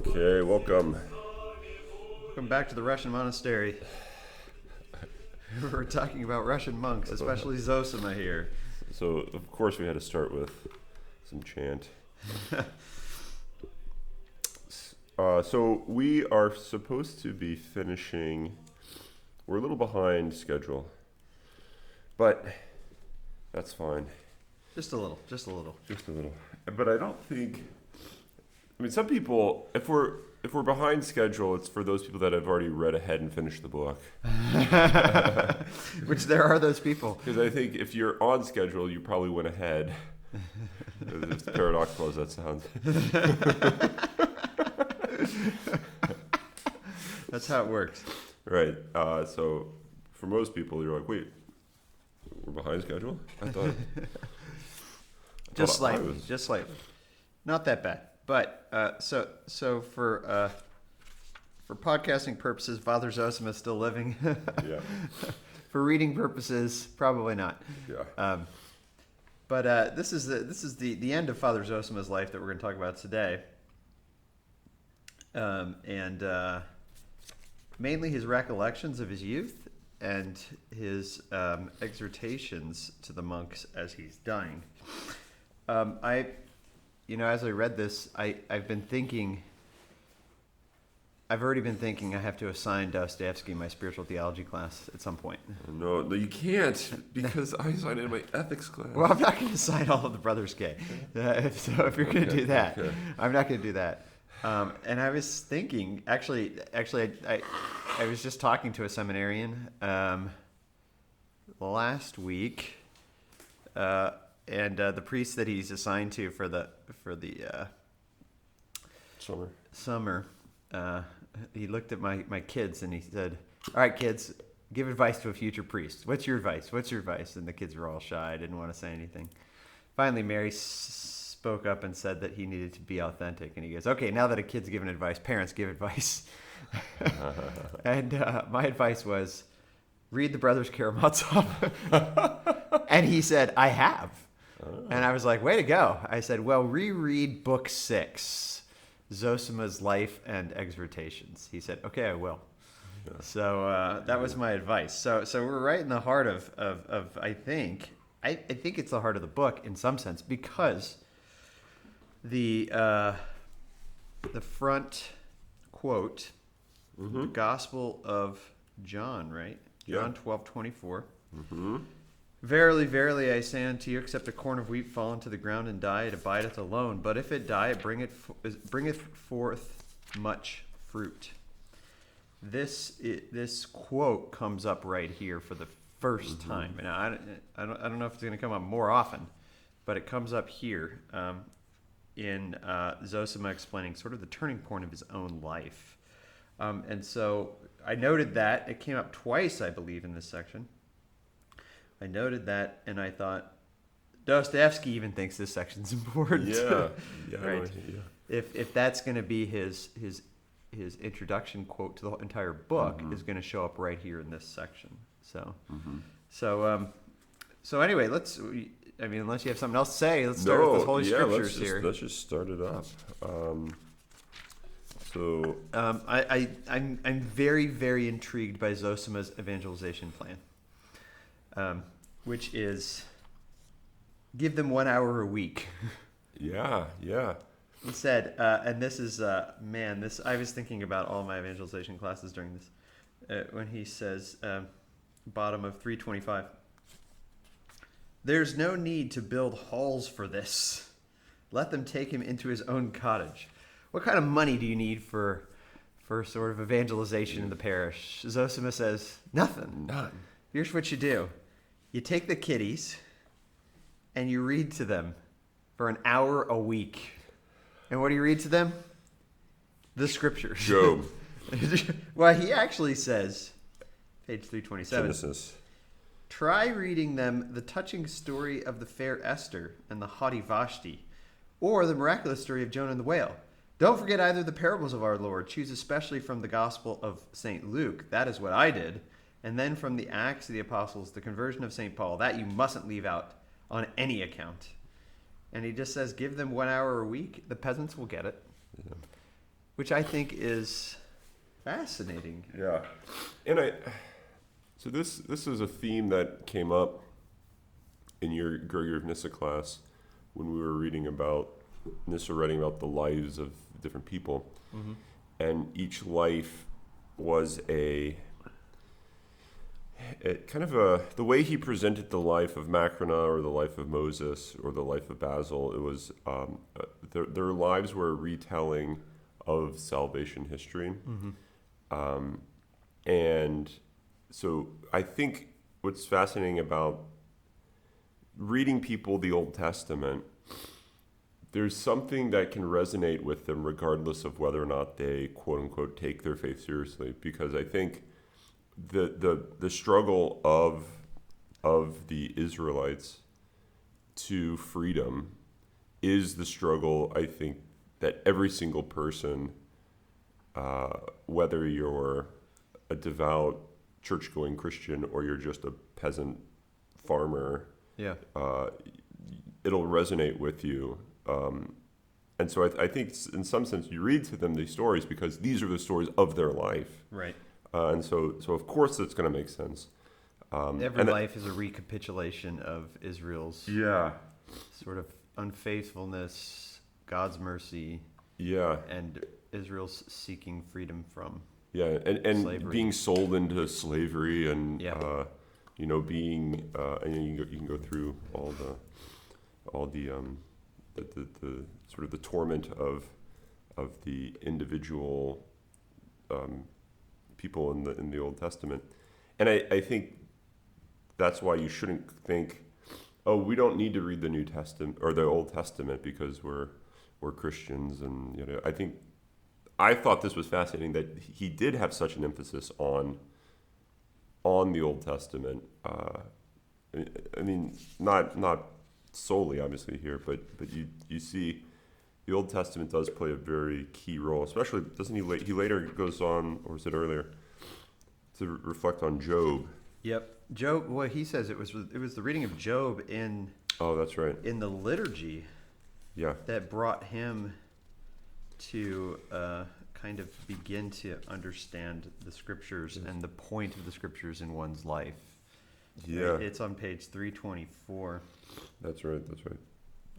Okay, welcome. Welcome back to the Russian monastery. We're talking about Russian monks, especially Zossima here. So, of course, we had to start with some chant. So, we are supposed to be finishing. We're a little behind schedule, but that's fine. Just a little. Just a little. But I don't think. I mean, some people, if we're behind schedule, it's for those people that have already read ahead and finished the book. Which there are those people. Because I think if you're on schedule, you probably went ahead. As paradoxical as that sounds. That's how it works. Right. So for most people, you're like, wait, we're behind schedule? I thought. Just slightly. Not that bad. But so for podcasting purposes, Father Zossima is still living. Yeah. For reading purposes, probably not. Yeah. But this is the end of Father Zossima's life that we're going to talk about today. And mainly his recollections of his youth and his exhortations to the monks as he's dying. As I read this, I've already been thinking I have to assign Dostoyevsky my spiritual theology class at some point. No, you can't, because I assigned it in my ethics class. Well, I'm not going to assign all of the brothers gay. So if you're going to do that, okay. I'm not going to do that. And I was thinking, actually, I was just talking to a seminarian last week, and the priest that he's assigned to for the summer, he looked at my kids and he said, "All right, kids, give advice to a future priest. What's your advice? What's your advice?" And the kids were all shy, didn't want to say anything. Finally, Mary spoke up and said that he needed to be authentic. And he goes, "Okay, now that a kid's given advice, parents give advice." And my advice was, read the Brothers Karamazov. And he said, "I have." Oh. And I was like, way to go. I said, well, reread book 6, Zossima's Life and Exhortations. He said, okay, I will. Yeah. So that was my advice. So we're right in the heart of I think it's the heart of the book in some sense, because the front quote, the Gospel of John, right? John 12:24. Mm-hmm. Verily, verily, I say unto you, except a corn of wheat fall into the ground and die, it abideth alone. But if it die, it bringeth forth much fruit. This quote comes up right here for the first time. And I don't know if it's going to come up more often, but it comes up here in Zossima explaining sort of the turning point of his own life. And so I noted that. It came up twice, I believe, in this section. I noted that, and I thought, Dostoyevsky even thinks this section's important. Yeah. Right. If that's going to be his introduction quote to the entire book, is going to show up right here in this section. So anyway, unless you have something else to say, let's start with the Holy Scriptures here. Let's just start it up. I'm very, very intrigued by Zossima's evangelization plan. Which is give them 1 hour a week. Yeah. He said, and this is, I was thinking about all my evangelization classes during this, when he says, bottom of 325, there's no need to build halls for this. Let them take him into his own cottage. What kind of money do you need for sort of evangelization in the parish? Zossima says, nothing. None. Here's what you do. You take the kiddies and you read to them for an hour a week. And what do you read to them? The Scriptures. Job. Well, he actually says, page 327. Genesis. Try reading them the touching story of the fair Esther and the haughty Vashti, or the miraculous story of Jonah and the whale. Don't forget either the parables of our Lord. Choose especially from the Gospel of St. Luke. That is what I did. And then from the Acts of the Apostles, the conversion of St. Paul. That you mustn't leave out on any account. And he just says, give them 1 hour a week. The peasants will get it. which I think is fascinating. Yeah, and so this is a theme that came up in your Gregory of Nyssa class when we were reading about Nyssa writing about the lives of different people, and each life was a kind of the way he presented the life of Macrona or the life of Moses or the life of Basil. It was their lives were a retelling of salvation history, and so I think what's fascinating about reading people the Old Testament, there's something that can resonate with them regardless of whether or not they quote unquote take their faith seriously, because I think the struggle of the Israelites to freedom is the struggle, I think, that every single person, whether you're a devout church-going Christian or you're just a peasant farmer, it'll resonate with you. And so I think in some sense you read to them these stories because these are the stories of their life. Right. And so of course it's going to make sense. Every life is a recapitulation of Israel's sort of unfaithfulness, God's mercy, and Israel's seeking freedom from and slavery. Being sold into slavery and being and you can go through all the sort of the torment of the individual people in the Old Testament, and I think that's why you shouldn't think, oh, we don't need to read the New Testament or the Old Testament because we're Christians, and I thought this was fascinating that he did have such an emphasis on the Old Testament. I mean, not solely obviously here, but you see the Old Testament does play a very key role, especially doesn't he later goes on, or was it earlier, to reflect on Job. Yep. Job, well, he says it was the reading of Job in that's right, in the liturgy that brought him to kind of begin to understand the scriptures and the point of the scriptures in one's life. It's on page 324. That's right.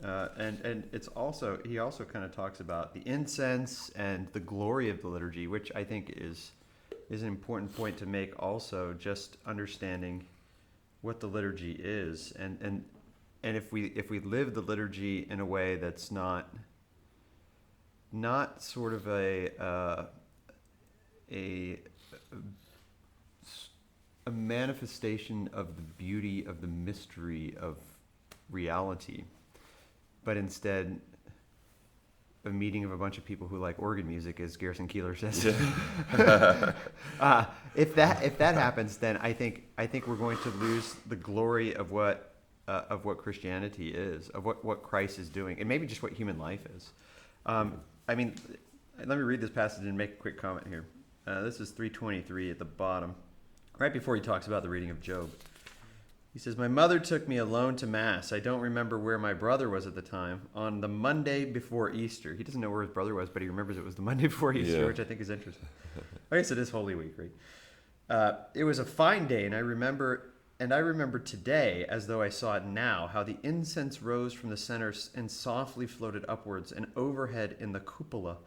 And it's also, he also kind of talks about the incense and the glory of the liturgy, which I think is an important point to make also, just understanding what the liturgy is. And if we live the liturgy in a way that's not sort of a manifestation of the beauty of the mystery of reality, but instead a meeting of a bunch of people who like organ music, as Garrison Keillor says. If that happens, then I think we're going to lose the glory of what Christianity is, of what Christ is doing, and maybe just what human life is. I mean, let me read this passage and make a quick comment here. This is 323 at the bottom, right before he talks about the reading of Job. He says, "My mother took me alone to Mass. I don't remember where my brother was at the time. On the Monday before Easter." He doesn't know where his brother was, but he remembers it was the Monday before Easter, which I think is interesting. I guess it is Holy Week, right? It was a fine day, and I remember today, as though I saw it now, how the incense rose from the center and softly floated upwards, and overhead in the cupola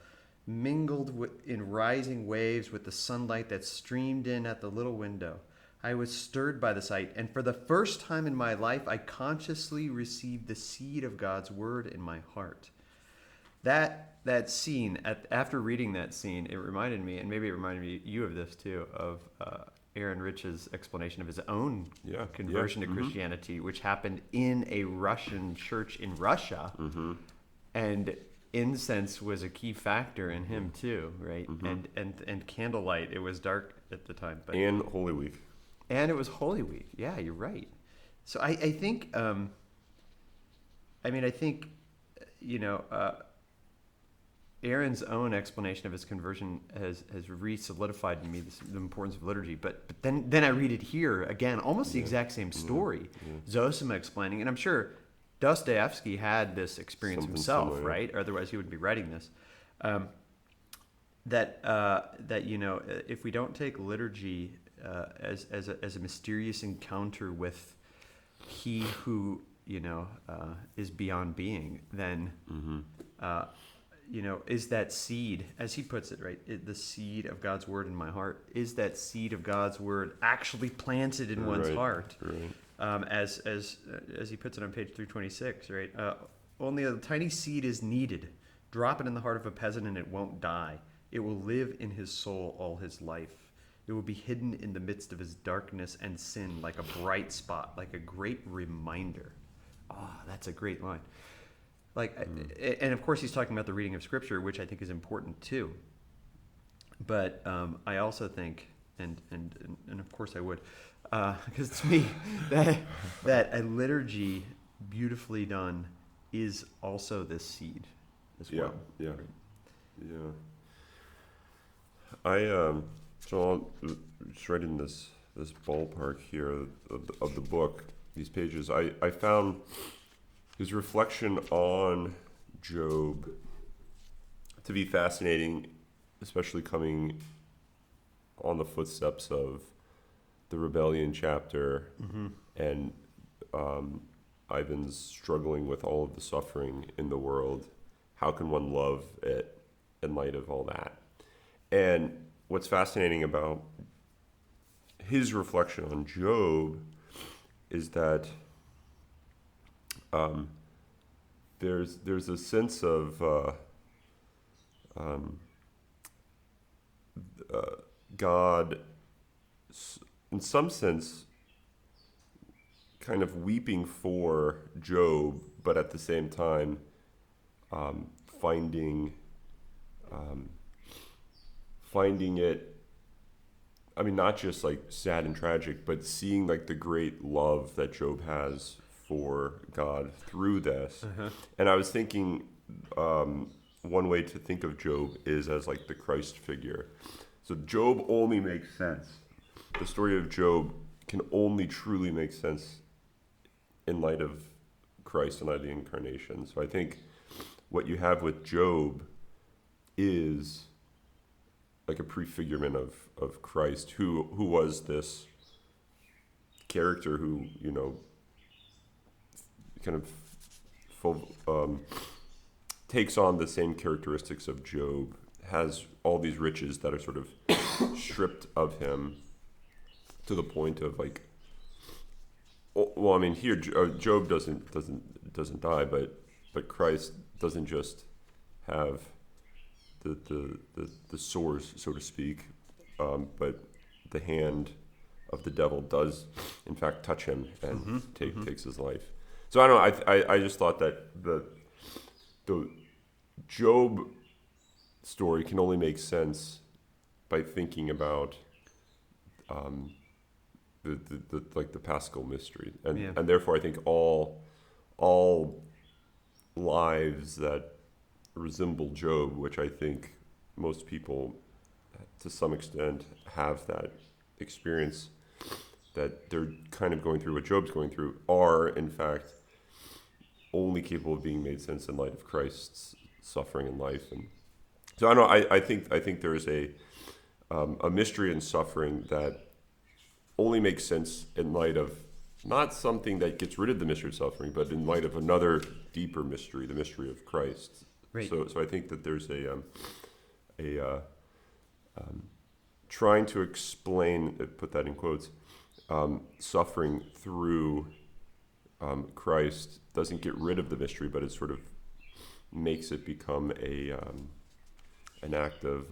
mingled in rising waves with the sunlight that streamed in at the little window. I was stirred by the sight, and for the first time in my life, I consciously received the seed of God's word in my heart. That scene, after reading that scene, it reminded me, and maybe it reminded you of this too, of Aaron Rich's explanation of his own conversion to Christianity, which happened in a Russian church in Russia, and incense was a key factor in him too, right? And candlelight. It was dark at the time, but and Holy Week. And it was Holy Week. Yeah, you're right. So I think, Aaron's own explanation of his conversion has re-solidified in me the importance of liturgy. But then I read it here again, almost the exact same story. Zossima explaining, and I'm sure Dostoyevsky had this experience himself, right? Otherwise he wouldn't be writing this. that if we don't take liturgy as a mysterious encounter with He who is beyond being, then is that seed, as he puts it, right? The seed of God's word in my heart. Is that seed of God's word actually planted in one's heart? Right. As he puts it on page 326, right? Only a tiny seed is needed. Drop it in the heart of a peasant and it won't die. It will live in his soul all his life. It will be hidden in the midst of his darkness and sin like a bright spot, like a great reminder. That's a great line. And of course he's talking about the reading of Scripture, which I think is important too. But I also think, and of course I would, because to me that a liturgy beautifully done is also this seed as well. Yeah. So I'll just right in this ballpark here of the book, these pages, I found his reflection on Job to be fascinating, especially coming on the footsteps of the rebellion chapter and Ivan's struggling with all of the suffering in the world. How can one love it in light of all that? And what's fascinating about his reflection on Job is that there's a sense of God, in some sense, kind of weeping for Job, but at the same time finding it, I mean, not just like sad and tragic, but seeing like the great love that Job has for God through this. And I was thinking one way to think of Job is as like the Christ figure. So Job only makes sense. The story of Job can only truly make sense in light of Christ and light of the incarnation. So I think what you have with Job is like a prefigurement of Christ, who was this character who, kind of takes on the same characteristics of Job, has all these riches that are sort of stripped of him to the point of like, well, I mean, here Job doesn't die, but Christ doesn't just have the sores, so to speak, but the hand of the devil does, in fact, touch him and takes his life. So I don't know. I just thought that the Job story can only make sense by thinking about the Paschal mystery, and therefore I think all lives that resemble Job, which I think most people to some extent have that experience that they're kind of going through what Job's going through, are in fact only capable of being made sense in light of Christ's suffering and life. And so I don't know, I think there is a mystery in suffering that only makes sense in light of not something that gets rid of the mystery of suffering, but in light of another deeper mystery, the mystery of Christ. Right. So I think that there's trying to explain, put that in quotes, suffering through Christ doesn't get rid of the mystery, but it sort of makes it become an act of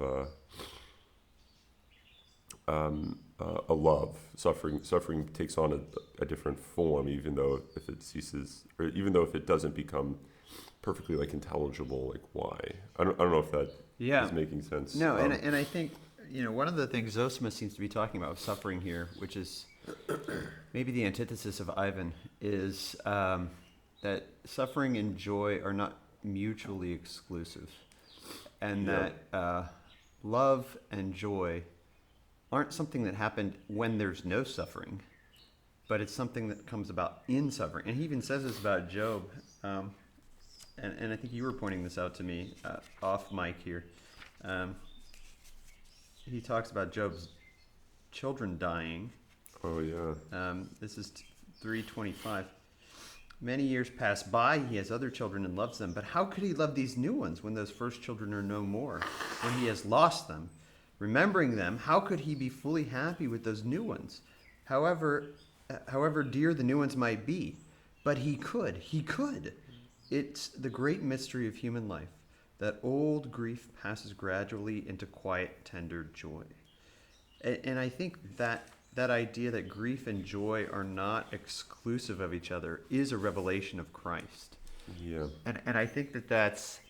a love. Suffering takes on a different form, even though if it ceases, or even though if it doesn't become perfectly like intelligible, like why. I don't know if that is making sense. No, and I think one of the things Zossima seems to be talking about with suffering here, which is maybe the antithesis of Ivan, is that suffering and joy are not mutually exclusive, and that love and joy aren't something that happened when there's no suffering, but it's something that comes about in suffering. And he even says this about Job, and I think you were pointing this out to me off mic here. he talks about Job's children dying. Oh yeah. This is 3:25. Many years pass by, he has other children and loves them. But how could he love these new ones when those first children are no more? When he has lost them, remembering them, how could he be fully happy with those new ones? However dear the new ones might be. But he could. It's the great mystery of human life, that old grief passes gradually into quiet, tender joy. And I think that idea that grief and joy are not exclusive of each other is a revelation of Christ. Yeah. And I think that's,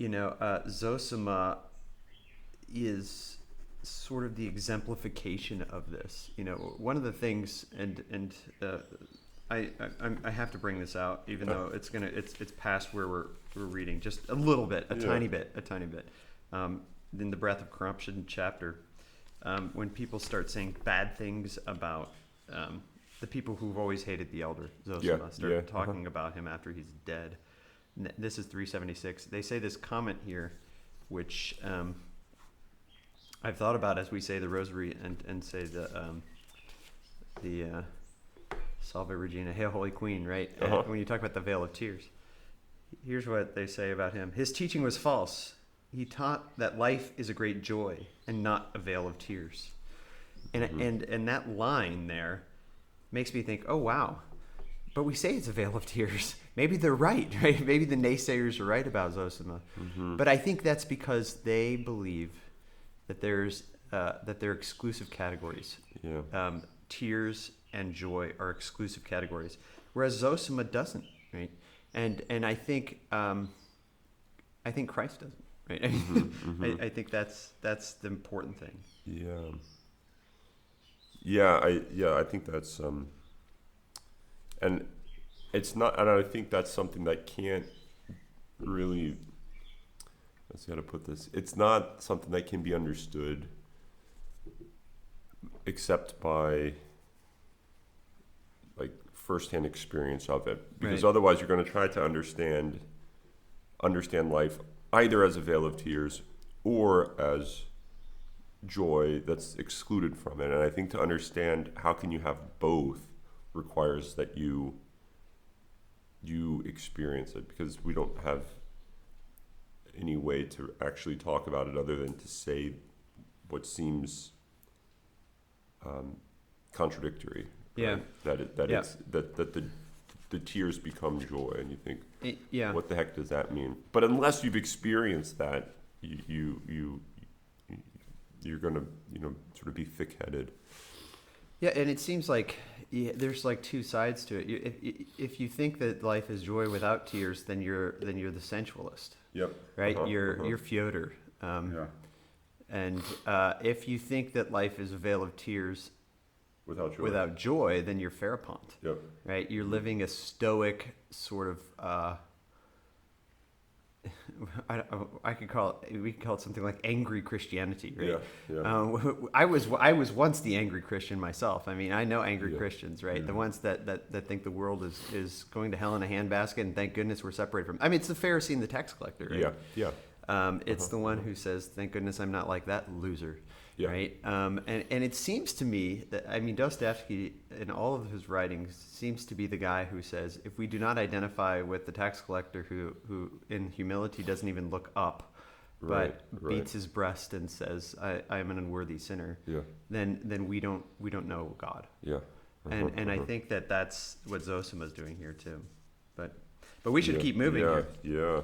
Zossima is sort of the exemplification of this. One of the things, and I have to bring this out, even though it's past where we're reading just a little bit, a tiny bit. In the Breath of Corruption chapter, when people start saying bad things about the people who've always hated the elder Zossima, start talking about him after he's dead. This is 376. They say this comment here, which I've thought about as we say the Rosary and say the Salve Regina, Hail Holy Queen, right? When you talk about the veil of tears. Here's what they say about him. His teaching was false. He taught that life is a great joy and not a veil of tears. And that line there makes me think, oh, wow. But we say it's a veil of tears. Maybe they're right? Maybe the naysayers are right about Zossima. Mm-hmm. But I think that's because they believe that there are exclusive categories. Yeah. Tears and joy are exclusive categories, whereas Zossima doesn't, right? And I think Christ doesn't, right? Mm-hmm. I think that's the important thing. I think that's and it's not, and I think that's something that can't really, let's see how to put this. It's not something that can be understood except by like firsthand experience of it, because otherwise you're going to try to understand life either as a veil of tears or as joy that's excluded from it. And I think to understand how can you have both requires that you experience it, because we don't have any way to actually talk about it other than to say what seems contradictory. Yeah. Right? That the tears become joy, and you think, what the heck does that mean? But unless you've experienced that, you're gonna sort of be thick-headed. Yeah, and it seems like there's like two sides to it. If you think that life is joy without tears, then you're the sensualist. Yep. Right. You're Fyodor. And if you think that life is a veil of tears without joy, then you're Ferapont. Yep. Right. You're living a stoic sort of. We could call it something like angry Christianity, right? Yeah. I was once the angry Christian myself. I mean, I know angry Christians, right? Yeah. The ones that think the world is going to hell in a handbasket, and thank goodness we're separated from. I mean, it's the Pharisee and the tax collector, right? Yeah. It's the one who says, "Thank goodness I'm not like that loser." Yeah. Right. And it seems to me that, I mean, Dostoyevsky in all of his writings seems to be the guy who says, if we do not identify with the tax collector who in humility doesn't even look up, but beats his breast and says, I am an unworthy sinner, then we don't know God. Yeah. And I think that's what Zossima is doing here too. But we should keep moving here. Yeah.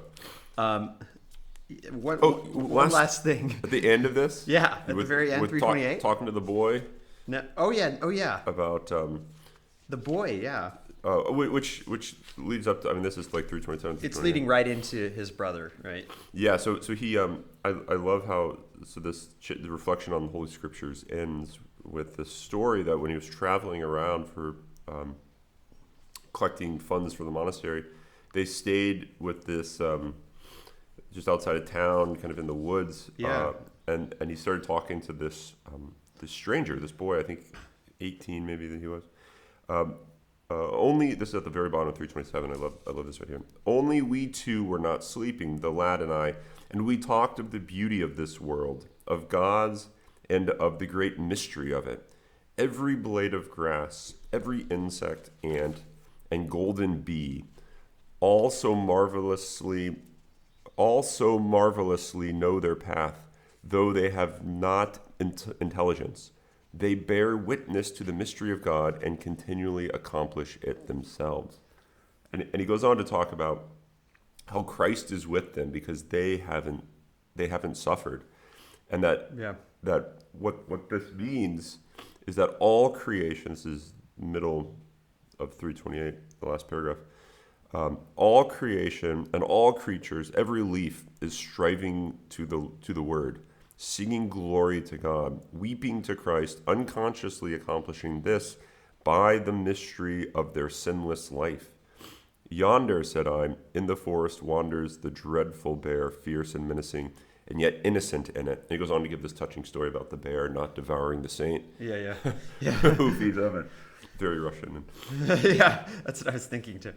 One last thing. At the end of this? Yeah, at the very end, 328. Talking to the boy? No. Oh, yeah. About... the boy, yeah. Which leads up to... I mean, this is like 327. It's leading right into his brother, right? Yeah, so he... I love how... So the reflection on the Holy Scriptures ends with the story that when he was traveling around for collecting funds for the monastery, they stayed with this... just outside of town, kind of in the woods. Yeah. And he started talking to this stranger, this boy, I think 18 maybe that he was. Only, this is at the very bottom of 327, I love this right here. Only we two were not sleeping, the lad and And we talked of the beauty of this world, of God's, and of the great mystery of it. Every blade of grass, every insect, ant, and golden bee, all so marvelously know their path, though they have not intelligence. They bear witness to the mystery of God and continually accomplish it themselves. And he goes on to talk about how Christ is with them because they haven't suffered, and that what this means is that all creation, this is middle of 328, the last paragraph, all creation and all creatures, every leaf is striving to the word, singing glory to God, weeping to Christ, unconsciously accomplishing this by the mystery of their sinless life. Yonder, said I, in the forest wanders the dreadful bear, fierce and menacing, and yet innocent in it. And he goes on to give this touching story about the bear not devouring the saint. Yeah. Who feeds on it. Very Russian. Yeah, that's what I was thinking too.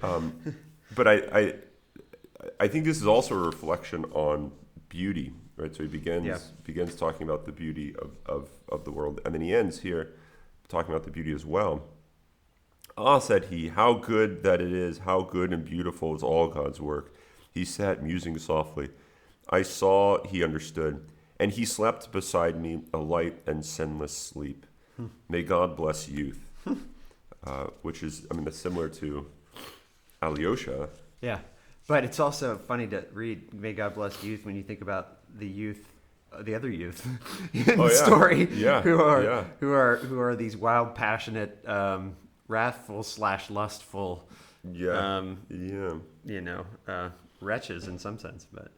But I think this is also a reflection on beauty, right? So he begins talking about the beauty of the world, and then he ends here talking about the beauty as well. Ah, said he, how good that it is, how good and beautiful is all God's work. He sat musing softly. I saw, he understood, and he slept beside me a light and sinless sleep. May God bless youth, which is, that's similar to Alyosha. Yeah, but it's also funny to read "May God bless youth" when you think about the youth, the other youth in the story, who are these wild, passionate, wrathful / lustful, wretches in some sense, but.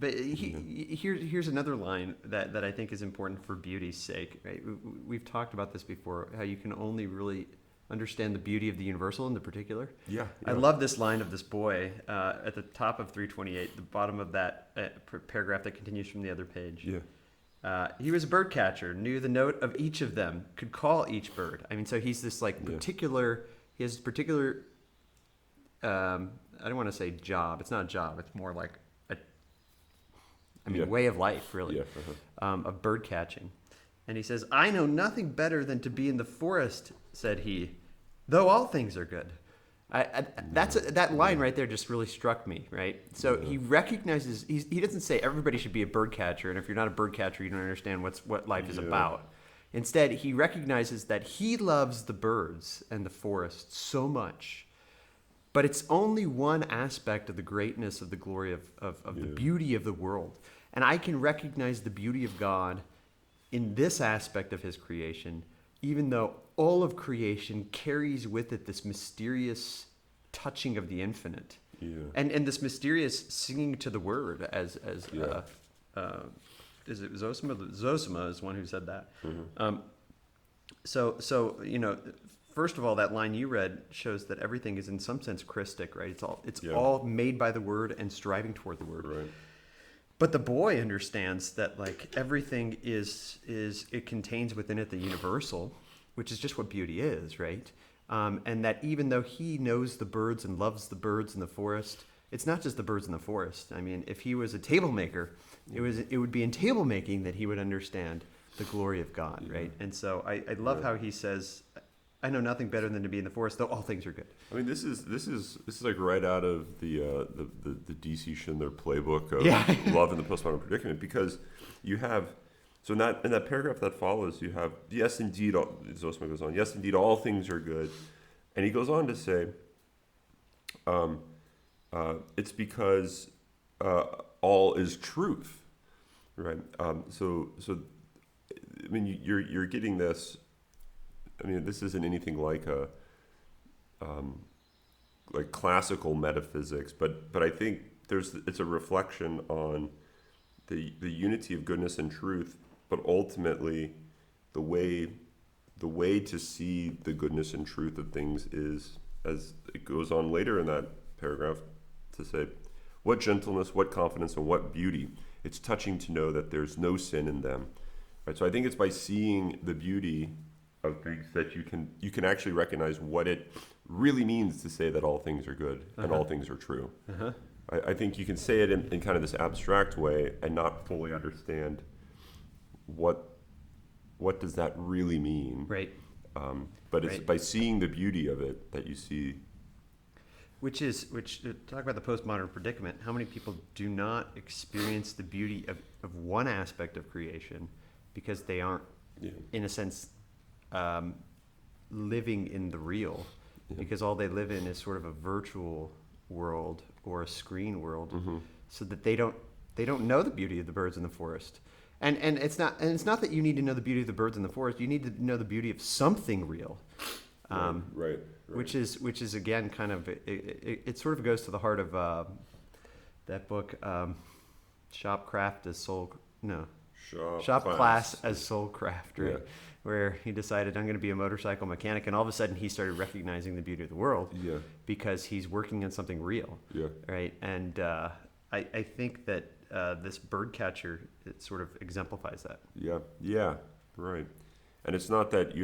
Here's another line that I think is important for beauty's sake. Right? We've talked about this before, how you can only really understand the beauty of the universal in the particular. Yeah. I love this line of this boy at the top of 328, the bottom of that paragraph that continues from the other page. Yeah. He was a bird catcher, knew the note of each of them, could call each bird. So he's this particular, he has particular, I don't want to say job. It's not a job. It's more like way of life, really, of bird catching. And he says, I know nothing better than to be in the forest, said he, though all things are good. That line right there just really struck me, right? So he recognizes, he doesn't say everybody should be a bird catcher, and if you're not a bird catcher, you don't understand what life is about. Instead, he recognizes that he loves the birds and the forest so much, but it's only one aspect of the greatness of the glory of the beauty of the world. And I can recognize the beauty of God in this aspect of his creation, even though all of creation carries with it this mysterious touching of the infinite. And this mysterious singing to the word, as is it Zossima? Zossima is one who said that. So first of all, that line you read shows that everything is in some sense Christic, right? It's all made by the word and striving toward the word. Right. But the boy understands that everything it contains within it the universal, which is just what beauty is, right? And that even though he knows the birds and loves the birds in the forest, it's not just the birds in the forest. If he was a table maker, it would be in table making that he would understand the glory of God, right? And so I love how he says, I know nothing better than to be in the forest, though all things are good. This is like right out of the DC Schindler playbook of Love in the Postmodern Predicament, because you have in that paragraph that follows, you have yes indeed, Zossima goes on, yes indeed all things are good, and he goes on to say, it's because all is truth, right? You're getting this. This isn't anything like like classical metaphysics, but I think it's a reflection on the unity of goodness and truth, but ultimately the way to see the goodness and truth of things is, as it goes on later in that paragraph, to say, what gentleness, what confidence, and what beauty. It's touching to know that there's no sin in them. Right? So I think it's by seeing the beauty of things that you can actually recognize what it really means to say that all things are good and all things are true. I think you can say it in kind of this abstract way and not fully understand what does that really mean. Right. But it's by seeing the beauty of it that you see. Which talk about the postmodern predicament. How many people do not experience the beauty of one aspect of creation because they aren't, in a sense, living in the real, because all they live in is sort of a virtual world or a screen world, so that they don't know the beauty of the birds in the forest. And it's not that you need to know the beauty of the birds in the forest. You need to know the beauty of something real. Right. Which is again kind of it sort of goes to the heart of that book, Shop Class as Soul Craft, right? Yeah. Where he decided, I'm going to be a motorcycle mechanic, and all of a sudden he started recognizing the beauty of the world, because he's working on something real, right? And I think that this bird catcher, it sort of exemplifies that. Yeah, right. And it's not that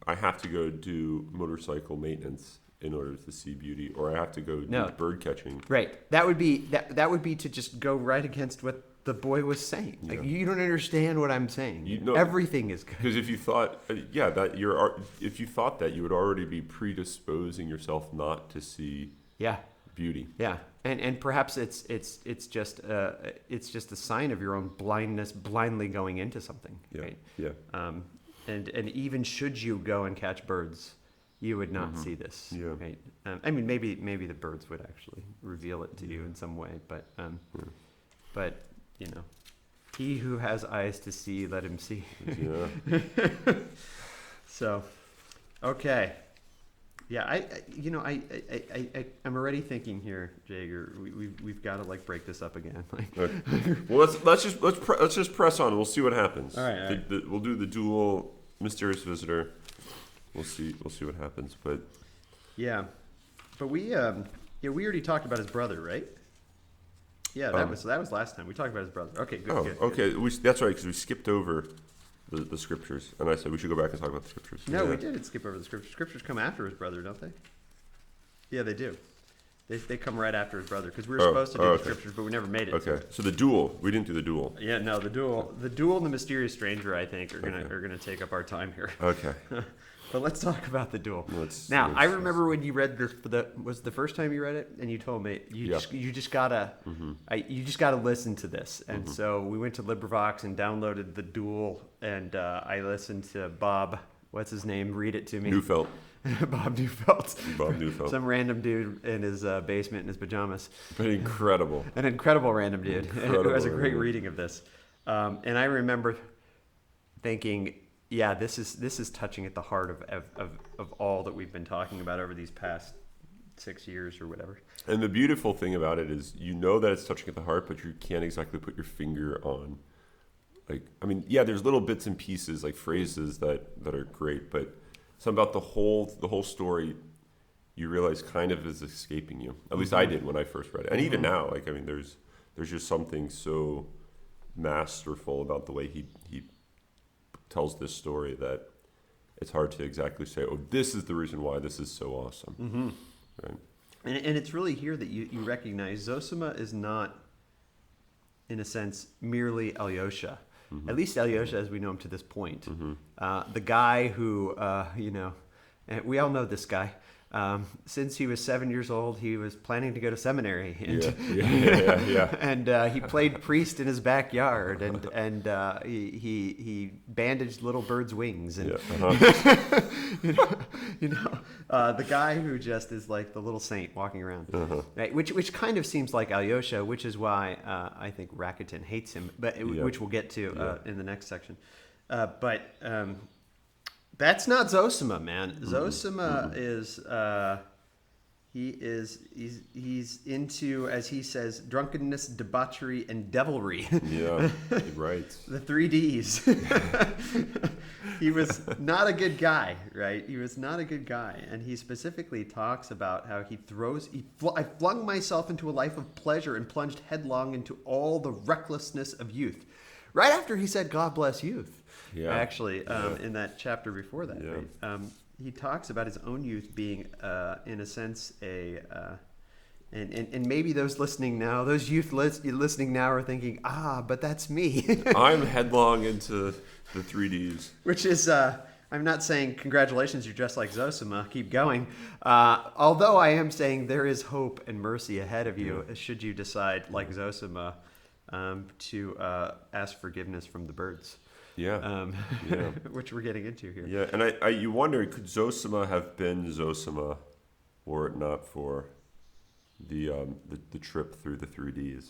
I have to go do motorcycle maintenance in order to see beauty, or I have to go do bird catching. Right. That would be to just go right against what the boy was saying. Like, you don't understand what I'm saying. Everything is good. Because if you thought, if you thought that, you would already be predisposing yourself not to see beauty. Yeah. And perhaps it's just a sign of your own blindness, blindly going into something. Right. Yeah. And even should you go and catch birds, you would not see this. Yeah. Right. I mean, maybe the birds would actually reveal it to you in some way, but he who has eyes to see, let him see. Yeah. So, okay. Yeah, I'm already thinking here, Jaeger. We've got to break this up again. Okay. Well, let's just press on. We'll see what happens. All right. We'll do the Duel, Mysterious Visitor. We'll see what happens. But we already talked about his brother, right? Yeah, that was last time. We talked about his brother. Okay, good. Okay. That's right, because we skipped over the scriptures, and I said we should go back and talk about the scriptures. No, we didn't skip over the scriptures. Scriptures come after his brother, don't they? Yeah, they do. They come right after his brother, because we were supposed to do the scriptures, but we never made it. Okay, so the Duel. We didn't do the Duel. Yeah, no, the Duel and the Mysterious Stranger, I think, are gonna take up our time here. Okay. But let's talk about the Duel. I remember when you read this was the first time you read it, and you told me you just gotta listen to this. And so we went to LibriVox and downloaded the Duel, and I listened to Bob, what's his name, read it to me. Neufeld. Bob Neufeld. Bob Neufeld. Some random dude in his basement in his pajamas. But incredible. An incredible random dude who has a great reading of this. And I remember thinking, yeah, this is touching at the heart of all that we've been talking about over these past 6 years or whatever. And the beautiful thing about it is, that it's touching at the heart, but you can't exactly put your finger on. There's little bits and pieces, like phrases that are great, but something about the whole story, you realize kind of is escaping you. At least I did when I first read it, and even now, there's just something so masterful about the way he tells this story that it's hard to exactly say, this is the reason why this is so awesome. Right? And it's really here that you recognize Zossima is not, in a sense, merely Alyosha. At least Alyosha, as we know him to this point. The guy who, and we all know this guy. Since he was 7 years old, he was planning to go to seminary. And, and he played priest in his backyard, and he bandaged little birds' wings. And the guy who just is like the little saint walking around, right? Which kind of seems like Alyosha, which is why I think Rakuten hates him, which we'll get to in the next section. That's not Zossima, man. Zossima is he's into, as he says, drunkenness, debauchery, and devilry. Yeah, right. The 3 Ds. He was not a good guy, right? He was not a good guy, and he specifically talks about how I flung myself into a life of pleasure and plunged headlong into all the recklessness of youth. Right after he said, "God bless youth." Yeah. Actually, in that chapter before that, right? He talks about his own youth being, in a sense, And maybe those listening now, those youth listening now are thinking, but that's me. I'm headlong into the 3Ds. Which is, I'm not saying congratulations, you're just like Zossima, keep going. Although I am saying there is hope and mercy ahead of you should you decide, like Zossima, to ask forgiveness from the birds. Yeah. Which we're getting into here. Yeah, and you wonder, could Zossima have been Zossima were it not for the trip through the 3Ds?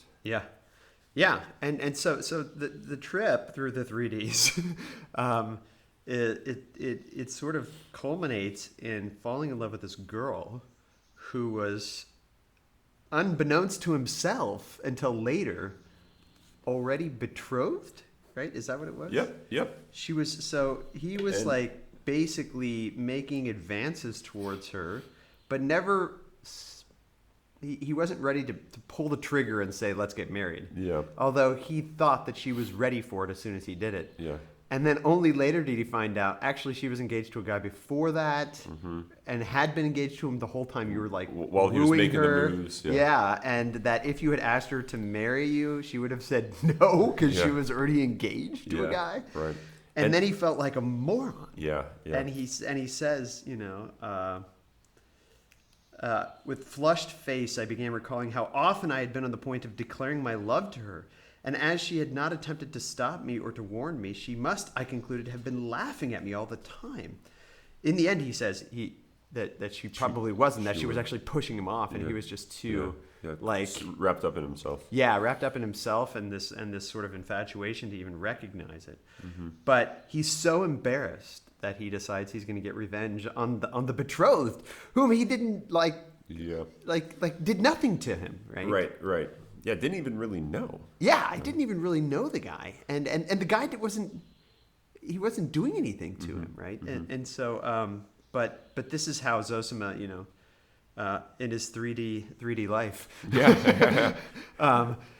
Yeah, and so the trip through the 3Ds, it sort of culminates in falling in love with this girl who was, unbeknownst to himself until later, already betrothed. Right? Is that what it was? Yep. He was like basically making advances towards her, but never. He wasn't ready to pull the trigger and say, let's get married. Yeah. Although he thought that she was ready for it as soon as he did it. Yeah. And then only later did he find out, actually, she was engaged to a guy before that and had been engaged to him the whole time. You were like, while he was making her. the moves. Yeah. And that if you had asked her to marry you, she would have said no because she was already engaged to a guy. Right. And then he felt like a moron. Yeah. And he says, with flushed face, I began recalling how often I had been on the point of declaring my love to her. And as she had not attempted to stop me or to warn me, she must, I concluded, have been laughing at me all the time. In the end, he says that she probably wasn't, that she was actually pushing him off, and he was just too wrapped up in himself. Yeah, wrapped up in himself and this sort of infatuation to even recognize it. But he's so embarrassed that he decides he's going to get revenge on the betrothed, whom he didn't did nothing to him, right? Right. Yeah, didn't even really know. Yeah, I didn't even really know the guy, and the guy wasn't doing anything to him, right? And so, but this is how Zossima, in his 3D life,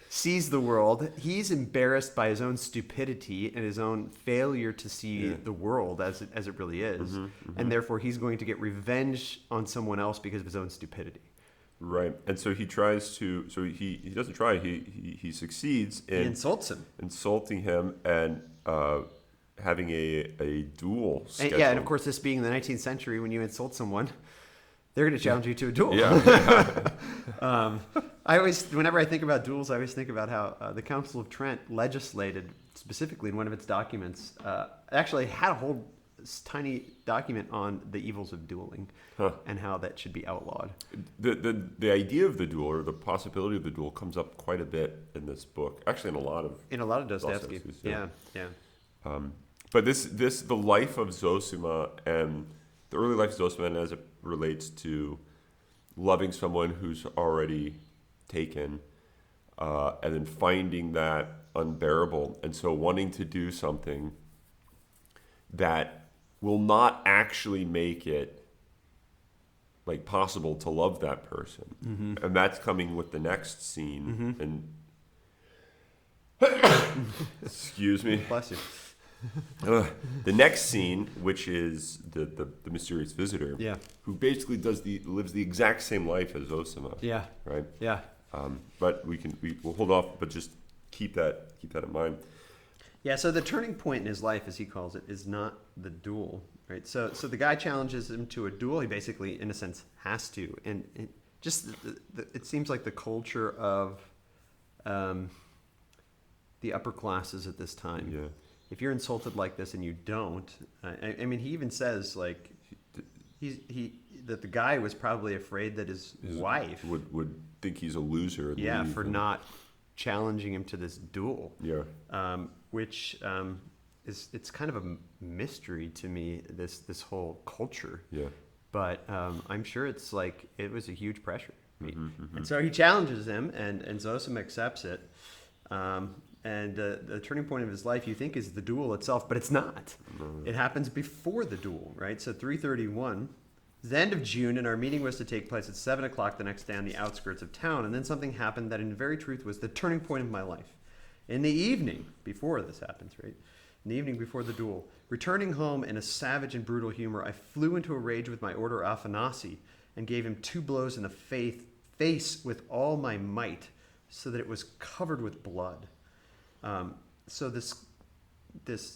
sees the world. He's embarrassed by his own stupidity and his own failure to see the world as it really is, and therefore he's going to get revenge on someone else because of his own stupidity. Right, and so he tries to. So he doesn't try. He succeeds in insulting him, and having a duel. And of course, this being the 19th century, when you insult someone, they're going to challenge you to a duel. Yeah. Whenever I think about duels, I always think about how the Council of Trent legislated specifically in one of its documents. Actually, had a whole tiny document on the evils of dueling and how that should be outlawed. The idea of the duel, or the possibility of the duel, comes up quite a bit in this book. Actually, in a lot of Dostoyevsky. Yeah. But the life of Zossima and the early life of Zossima, and as it relates to loving someone who's already taken, and then finding that unbearable, and so wanting to do something that will not actually make it like possible to love that person, and that's coming with the next scene. And excuse me, bless you. The next scene, which is the mysterious visitor, who basically lives the exact same life as Zossima. Yeah. Right. Yeah. But we'll hold off, but just keep that in mind. Yeah, so the turning point in his life, as he calls it, is not the duel, right? So the guy challenges him to a duel. He basically, in a sense, has to. And it seems like the culture of the upper classes at this time. Yeah. If you're insulted like this and you don't, I mean, he even says like that the guy was probably afraid that his wife would think he's a loser. Yeah, for not challenging him to this duel. Yeah. Which it's kind of a mystery to me, this whole culture. Yeah. But I'm sure it's like it was a huge pressure. And so he challenges him, and Zossima accepts it. And the turning point of his life, you think, is the duel itself, but it's not. It happens before the duel, right? So 331, the end of June, and our meeting was to take place at 7 o'clock the next day on the outskirts of town. And then something happened that in very truth was the turning point of my life. In the evening, before this happens, right? In the evening before the duel, returning home in a savage and brutal humor, I flew into a rage with my order Afanasi and gave him 2 blows in the face with all my might, so that it was covered with blood. So this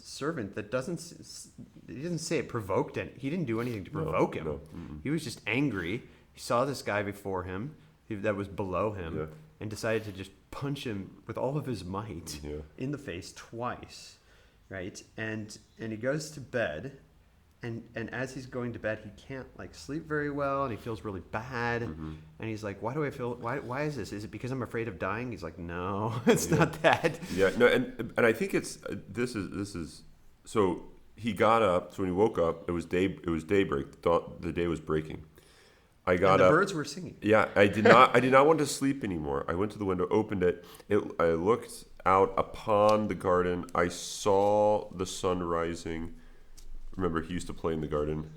servant that he doesn't say it provoked it. He didn't do anything to provoke him. No. He was just angry. He saw this guy before him that was below him, and decided to just punch him with all of his might in the face twice, right? And he goes to bed, and as he's going to bed, he can't like sleep very well, and he feels really bad, and he's like, why do I feel? Why is this? Is it because I'm afraid of dying? He's like, no, it's not that. Yeah, no, and I think it's this is so he got up. So when he woke up, it was daybreak. The day was breaking. I got up. The birds were singing. Yeah, I did not want to sleep anymore. I went to the window, opened it. I looked out upon the garden. I saw the sun rising. Remember, he used to play in the garden,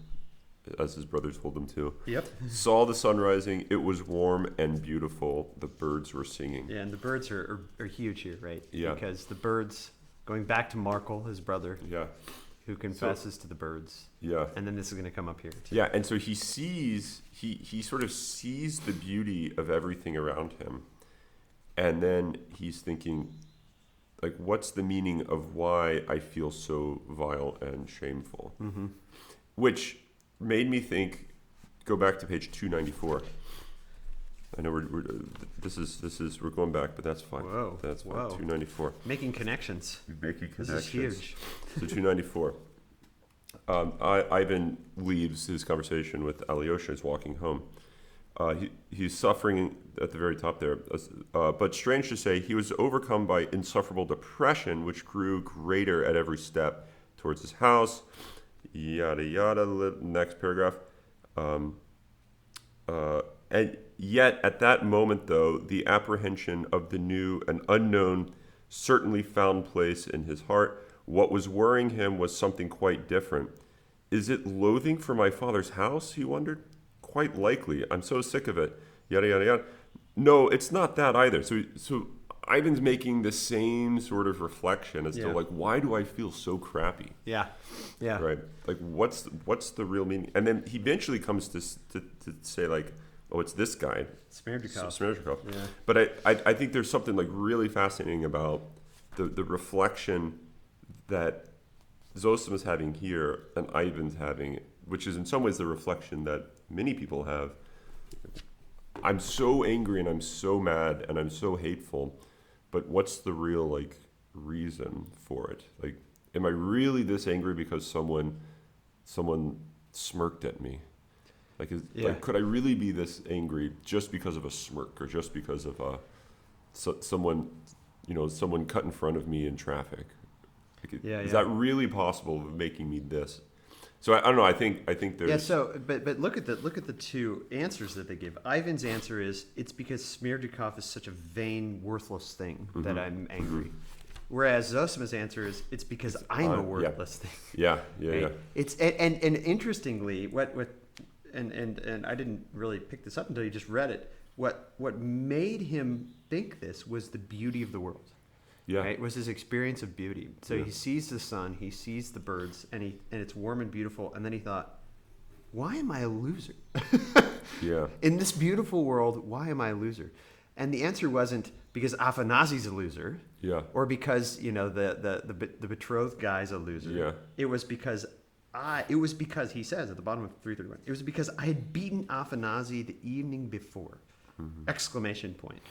as his brothers told him to. Yep. Saw the sun rising. It was warm and beautiful. The birds were singing. Yeah, and the birds are huge here, right? Yeah. Because the birds, going back to Markle, his brother, Yeah. who confesses to the birds. Yeah. And then this is going to come up here, too. Yeah, and so he sort of sees the beauty of everything around him. And then he's thinking, like, what's the meaning of why I feel so vile and shameful? Mm-hmm. Which made me think, go back to page 294. I know we're going back, but that's fine. Whoa. That's fine. Whoa. 294. Making connections. Making connections. This is huge. So 294. Ivan leaves his conversation with Alyosha. He's walking home. He's suffering at the very top there. But strange to say, he was overcome by insufferable depression, which grew greater at every step towards his house. Yada, yada, next paragraph. And yet, at that moment, though, the apprehension of the new and unknown certainly found place in his heart. What was worrying him was something quite different. Is it loathing for my father's house, he wondered? Quite likely. I'm so sick of it. Yada, yada, yada. No, it's not that either. So Ivan's making the same sort of reflection as to, like, why do I feel so crappy? Yeah. Yeah. Right. Like, what's the real meaning? And then he eventually comes to say, like, oh, it's this guy. Smerdyakov. Yeah. But I think there's something, like, really fascinating about the reflection that Zossima's having here and Ivan's having, which is in some ways the reflection that many people have. I'm so angry and I'm so mad and I'm so hateful, but what's the real, like, reason for it? Like, am I really this angry because someone smirked at me? Like, like, could I really be this angry just because of a smirk or just because of someone cut in front of me in traffic? Like, is that really possible of making me this? So I don't know. I think there's. Yeah. So, but look at the two answers that they give. Ivan's answer is, it's because Smerdyakov is such a vain, worthless thing that I'm angry. Mm-hmm. Whereas Zossima's answer is, it's because I'm a worthless thing. Yeah. Right? It's and interestingly, and I didn't really pick this up until you just read it. What made him think this was the beauty of the world. Yeah. Right? It was his experience of beauty. So he sees the sun, he sees the birds, and it's warm and beautiful. And then he thought, why am I a loser? Yeah. In this beautiful world, why am I a loser? And the answer wasn't because Afanasy's a loser. Yeah. Or because, the betrothed guy's a loser. Yeah. It was because he says at the bottom of 331, it was because I had beaten Afanasy the evening before. Mm-hmm. Exclamation point.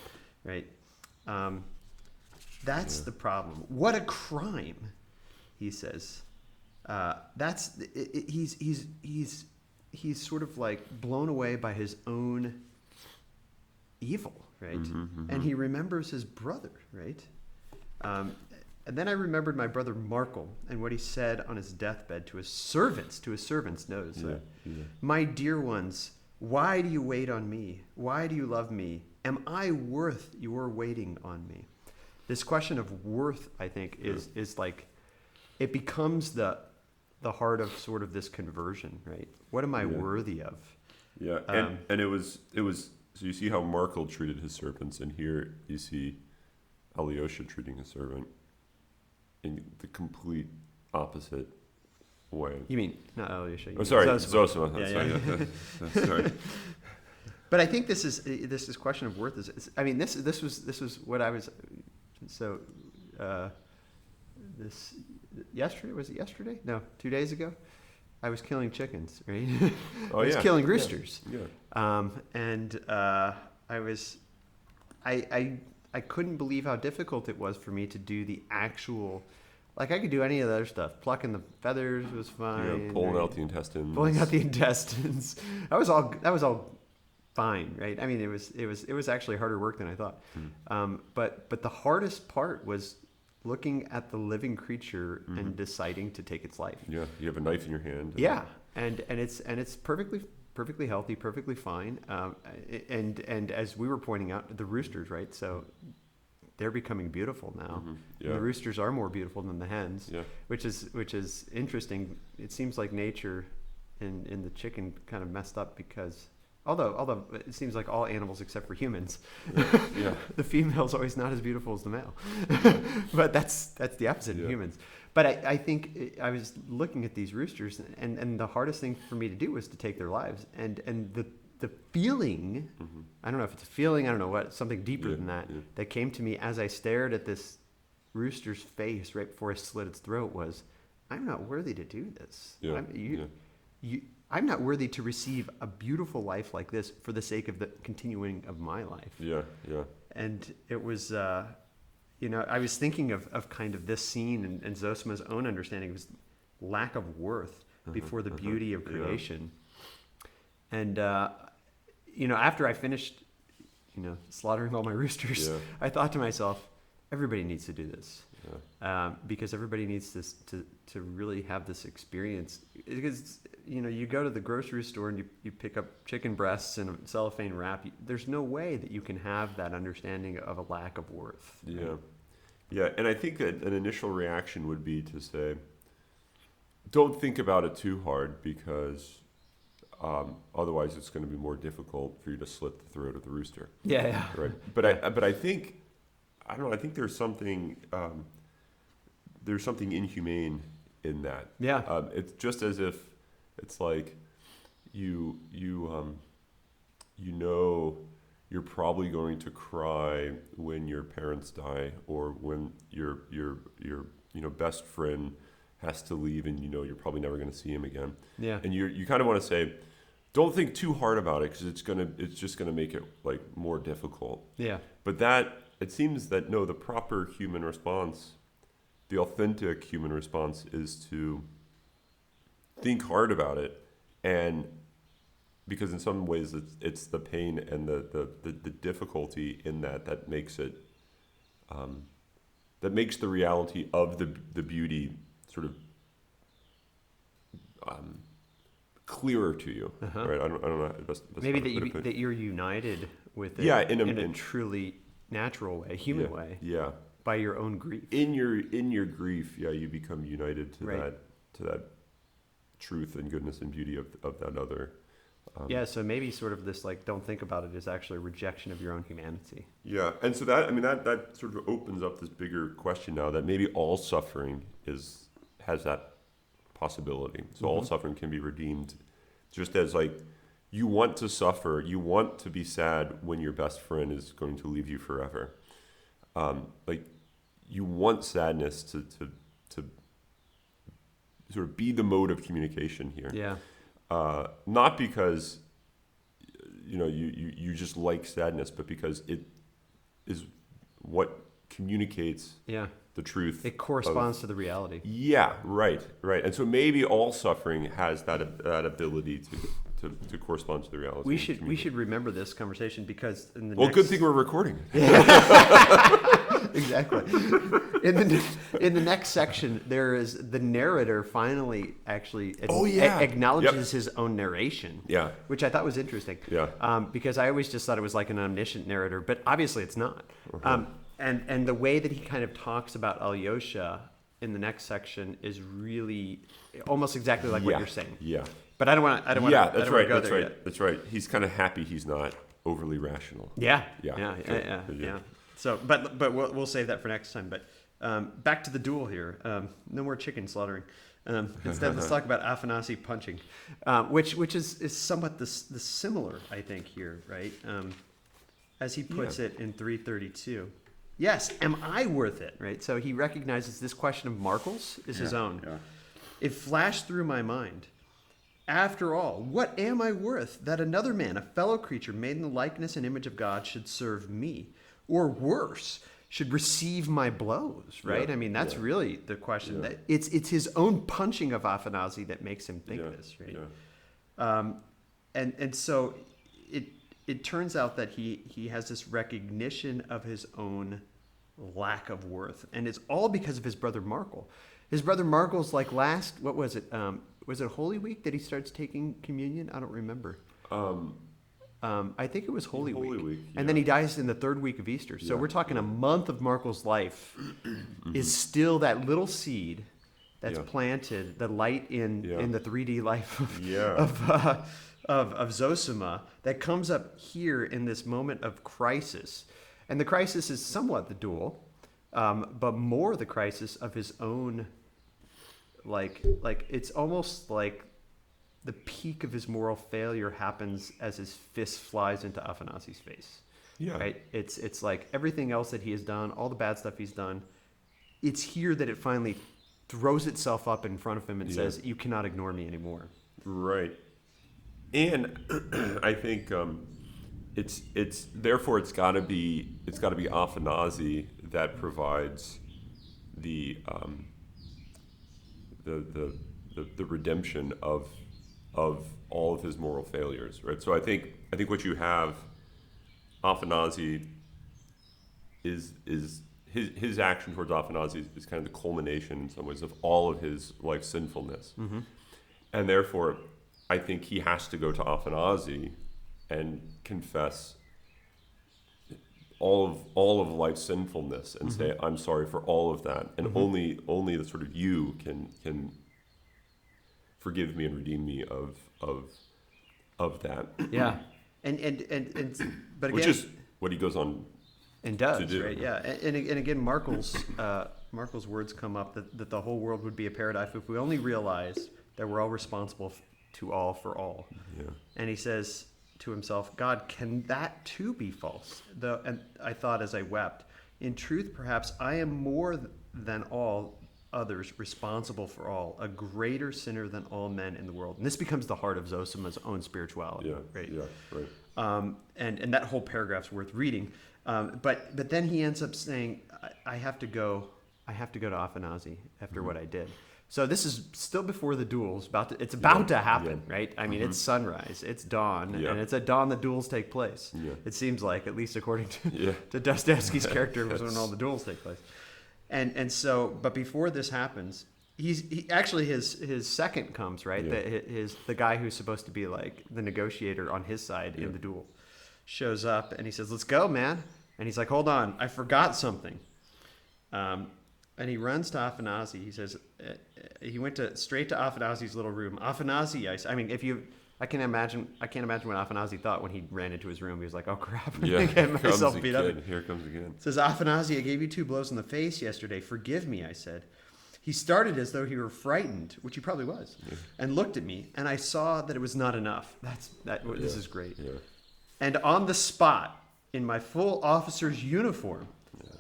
Right? That's the problem. What a crime, he says. He's sort of like blown away by his own evil, right? Mm-hmm. And he remembers his brother, right? And then I remembered my brother Markle and what he said on his deathbed to his servants. Notice that. My dear ones, why do you wait on me? Why do you love me? Am I worth your waiting on me? This question of worth, I think, is like, it becomes the heart of sort of this conversion, right? What am I worthy of? Yeah, and it was. So you see how Markle treated his servants, and here you see Alyosha treating his servant in the complete opposite way. You mean not Alyosha? Zossima. Zossima. Yeah. Sorry. But I think this is question of worth. I mean, this was what I was. So, this yesterday, was it yesterday? No, 2 days ago. I was killing chickens, right? Oh, I was yeah. killing roosters. Yeah. I couldn't believe how difficult it was for me to do the actual. Like, I could do any of the other stuff. Plucking the feathers was fine. Yeah, pulling out the intestines. Pulling out the intestines. That was all fine, right? I mean, it was actually harder work than I thought. But the hardest part was looking at the living creature and deciding to take its life. Yeah, you have a knife in your hand. Yeah, and it's perfectly healthy, perfectly fine. And as we were pointing out, the roosters, right? So they're becoming beautiful now. Yeah. And the roosters are more beautiful than the hens, Yeah. which is interesting. It seems like nature in the chicken kind of messed up because although it seems like all animals except for humans, Yeah. the female's always not as beautiful as the male. But that's the opposite in humans. But I think I was looking at these roosters, and the hardest thing for me to do was to take their lives, and the feeling, I don't know if it's a feeling, I don't know what, something deeper than that, that came to me as I stared at this rooster's face right before I slit its throat was, I'm not worthy to do this. Yeah. I'm not worthy to receive a beautiful life like this for the sake of the continuing of my life. Yeah. Yeah. And it was, I was thinking of kind of this scene and Zossima's own understanding of his lack of worth before the beauty of creation. And, after I finished, slaughtering all my roosters, I thought to myself, everybody needs to do this. Because everybody needs this to really have this experience. Because, you go to the grocery store and you pick up chicken breasts in a cellophane wrap. There's no way that you can have that understanding of a lack of worth. Yeah. Right? Yeah, and I think that an initial reaction would be to say, don't think about it too hard because otherwise it's going to be more difficult for you to slit the throat of the rooster. Yeah. Right. But I think, I don't know, I think there's something inhumane in that. Yeah. It's just as if it's like you you're probably going to cry when your parents die or when your best friend has to leave and you're probably never going to see him again. Yeah. And you kind of want to say, don't think too hard about it because it's just gonna make it like more difficult. Yeah. But it seems that the proper human response, the authentic human response, is to think hard about it, and because in some ways it's the pain and the difficulty in that makes it that makes the reality of the beauty sort of clearer to you, right? I don't know. That's maybe that you're united with it. Yeah, in a truly natural way, human way. Yeah. By your own grief. In your grief, you become united to that truth and goodness and beauty of that other. So maybe sort of this don't think about it is actually a rejection of your own humanity. Yeah, and so that sort of opens up this bigger question now that maybe all suffering has that possibility. So all suffering can be redeemed, just as you want to suffer, you want to be sad when your best friend is going to leave you forever. You want sadness to sort of be the mode of communication here. Yeah. Not because you just like sadness, but because it is what communicates the truth. It corresponds to the reality. Yeah, right. And so maybe all suffering has that ability to correspond to the reality. We should remember this conversation because in the good thing we're recording it. Exactly. In the next section, there is the narrator finally actually acknowledges his own narration. Yeah. Which I thought was interesting. Yeah. Because I always just thought it was like an omniscient narrator, but obviously it's not. And the way that he kind of talks about Alyosha in the next section is really almost exactly like what you're saying. Yeah. But I don't want to. Yeah, that's right. Go That's there right. yet. That's right. He's kind of happy he's not overly rational. Yeah. Yeah. So, but we'll save that for next time. But back to the duel here. No more chicken slaughtering. Instead, let's talk about Afanasi punching, which is somewhat the similar, I think, here, right? As he puts it in 332. Yes, am I worth it, right? So he recognizes this question of Markle's is his own. Yeah. It flashed through my mind. After all, what am I worth that another man, a fellow creature made in the likeness and image of God, should serve me? Or worse, should receive my blows, right? Yeah. I mean, that's really the question. Yeah. That it's his own punching of Afanasi that makes him think this, right? Yeah. And so it turns out that he has this recognition of his own lack of worth, and it's all because of his brother Markle. His brother Markle's like what was it? Was it Holy Week that he starts taking communion? I don't remember. I think it was Holy Week. And then he dies in the third week of Easter. So we're talking a month of Markle's life is still that little seed that's planted, the light in the 3D life of Zossima that comes up here in this moment of crisis. And the crisis is somewhat the duel, but more the crisis of his own, like it's almost like the peak of his moral failure happens as his fist flies into Afanasi's face. Yeah. Right? It's like everything else that he has done, all the bad stuff he's done, it's here that it finally throws itself up in front of him and says, you cannot ignore me anymore. Right. And I think it's therefore it's got to be Afanasi that provides the redemption of all of his moral failures, right? So I think what you have, Afanasi is his action towards Afanasi is kind of the culmination in some ways of all of his life sinfulness, and therefore I think he has to go to Afanasi and confess all of life's sinfulness and say, I'm sorry for all of that, and only the sort of you can forgive me and redeem me of that. Yeah, and but again, which is what he goes on and does, to do. Right? Yeah, and again, Markle's words come up that the whole world would be a paradise if we only realized that we're all responsible to all for all. Yeah. And he says to himself, God, can that too be false? And I thought as I wept, in truth, perhaps I am more than all others responsible for all, a greater sinner than all men in the world. And this becomes the heart of Zossima's own spirituality. Right? Yeah, right. And that whole paragraph's worth reading. But then he ends up saying, I have to go to Afanasi after what I did. So this is still before the duel. It's about to happen, right? I mean, it's sunrise, it's dawn, and it's at dawn that duels take place. Yeah. It seems like, at least according to Dostoyevsky's character, was when all the duels take place. And so, but before this happens, he actually his second comes, right? Yeah. The guy who's supposed to be like the negotiator on his side in the duel shows up and he says, "Let's go, man." And he's like, "Hold on, I forgot something." And he runs to Afanasi. He says, he went straight to Afanasi's little room. Afanasi, I can't imagine what Afanasi thought when he ran into his room. He was like, "Oh crap, I'm gonna get myself beat up." Here comes again. Says, "Afanasi, I gave you 2 blows in the face yesterday. Forgive me," I said. He started as though he were frightened, which he probably was, and looked at me, and I saw that it was not enough. This is great. Yeah. And on the spot, in my full officer's uniform,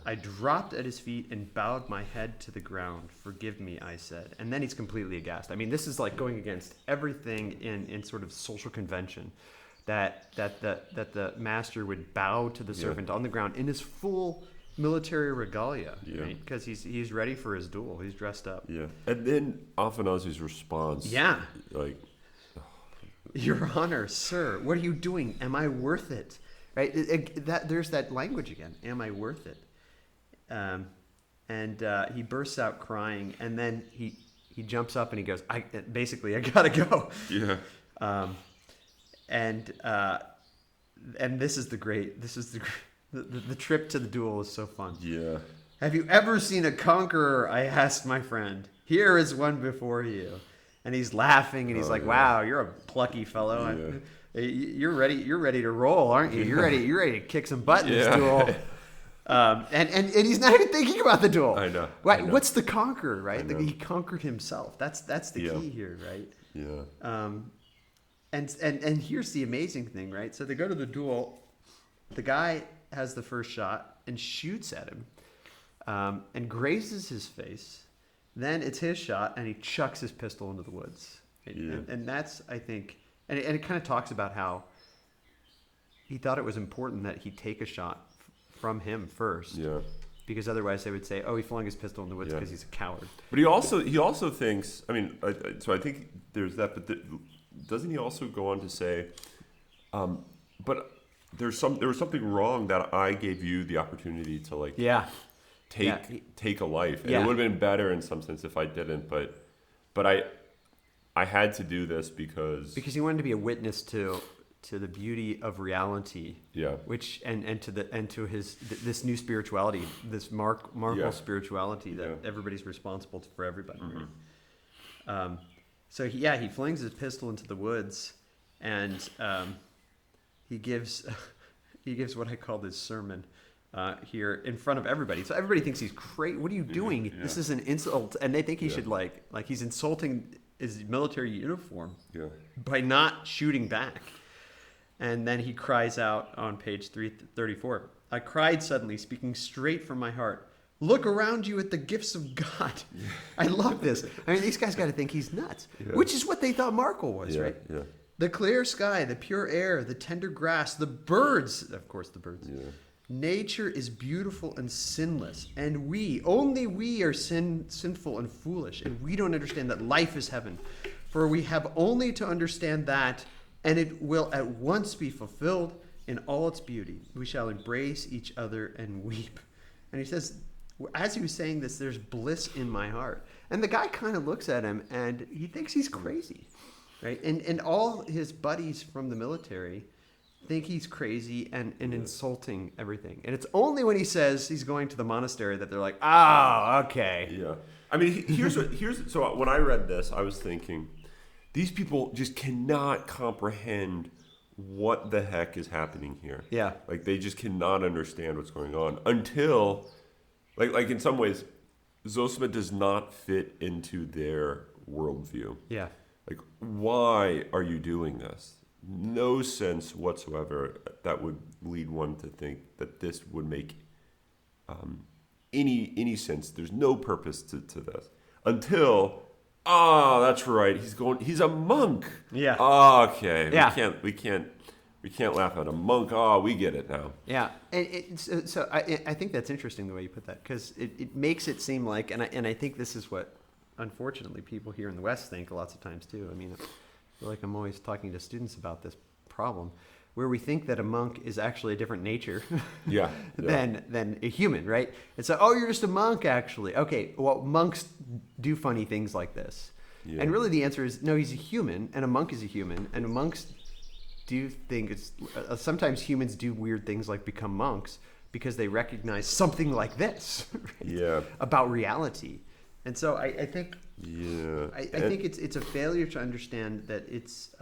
I dropped at his feet and bowed my head to the ground. "Forgive me," I said. And then he's completely aghast. I mean, this is like going against everything in sort of social convention, that the master would bow to the servant on the ground in his full military regalia, right? Because he's ready for his duel. He's dressed up. Yeah. And then Afanasi's response. Yeah. Like, "Your Honor, sir, what are you doing? Am I worth it?" Right? There's that language again. Am I worth it? And he bursts out crying, and then he jumps up and he goes, I gotta go. Yeah. And this is the trip to the duel is so fun. Yeah. "Have you ever seen a conqueror?" I asked my friend. "Here is one before you." And he's laughing, and he's like, "Wow, you're a plucky fellow. Yeah. You're ready to roll, aren't you? You're ready to kick some butt in this duel." And he's not even thinking about the duel. I know. Right? I know. What's the conqueror, right? I know. He conquered himself. That's the key here, right? Yeah. And here's the amazing thing, right? So they go to the duel. The guy has the first shot and shoots at him, and grazes his face. Then it's his shot, and he chucks his pistol into the woods. Yeah. And that's, I think, and it kind of talks about how he thought it was important that he take a shot from him first. Yeah. Because otherwise they would say, oh, he flung his pistol in the woods Yeah. because he's a coward. But he also thinks. I mean, so I think there's that. But doesn't he also go on to say, but there was something wrong that I gave you the opportunity to like take a life, and it would have been better in some sense if I didn't. But I had to do this because he wanted to be a witness to the beauty of reality. Yeah. Which and to his this new spirituality, this Marvel spirituality that everybody's responsible for everybody. Mm-hmm. Right? So he flings his pistol into the woods, and he gives what I call this sermon here in front of everybody. So everybody thinks he's crazy. What are you doing? Yeah. This is an insult, and they think he should like he's insulting his military uniform by not shooting back. And then he cries out on page 334. I cried suddenly, speaking straight from my heart. Look around you at the gifts of God. Yeah. I love this. I mean, these guys got to think he's nuts, which is what they thought Markle was, right? Yeah. The clear sky, the pure air, the tender grass, the birds, of course the birds. Yeah. Nature is beautiful and sinless, and only we are sinful and foolish, and we don't understand that life is heaven. For we have only to understand that, and it will at once be fulfilled in all its beauty. We shall embrace each other and weep. And he says, as he was saying this, there's bliss in my heart. And the guy kind of looks at him, and he thinks he's crazy, right? And all his buddies from the military think he's crazy and insulting everything. And it's only when he says he's going to the monastery that they're like, oh, okay. Yeah. I mean, so when I read this, I was thinking, these people just cannot comprehend what the heck is happening here. Yeah. Like, they just cannot understand what's going on until, like in some ways, Zossima does not fit into their worldview. Yeah. Like, why are you doing this? No sense whatsoever that would lead one to think that this would make any sense. There's no purpose to this until, that's right. He's a monk. Yeah. Okay. Yeah. We can't laugh at a monk. Oh, we get it now. Yeah. And so I think that's interesting the way you put that, because it makes it seem like, and I think this is what, unfortunately, people here in the West think lots of times too. I mean, I feel like I'm always talking to students about this problem, where we think that a monk is actually a different nature than a human, right? And so, you're just a monk, actually. Okay, well, monks do funny things like this. Yeah. And really the answer is, no, he's a human, and a monk is a human, and monks do think sometimes humans do weird things like become monks because they recognize something like this about reality. And so I think I think it's a failure to understand that it's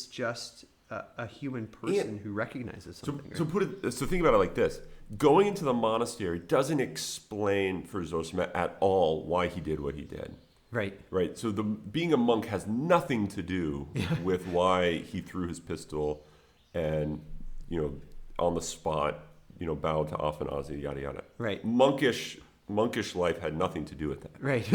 just a human person who recognizes something. So think about it like this: going into the monastery doesn't explain for Zossima at all why he did what he did. Right. Right. So being a monk has nothing to do with why he threw his pistol and on the spot bowed to Afanazi, yada yada. Right. Monkish life had nothing to do with that. Right.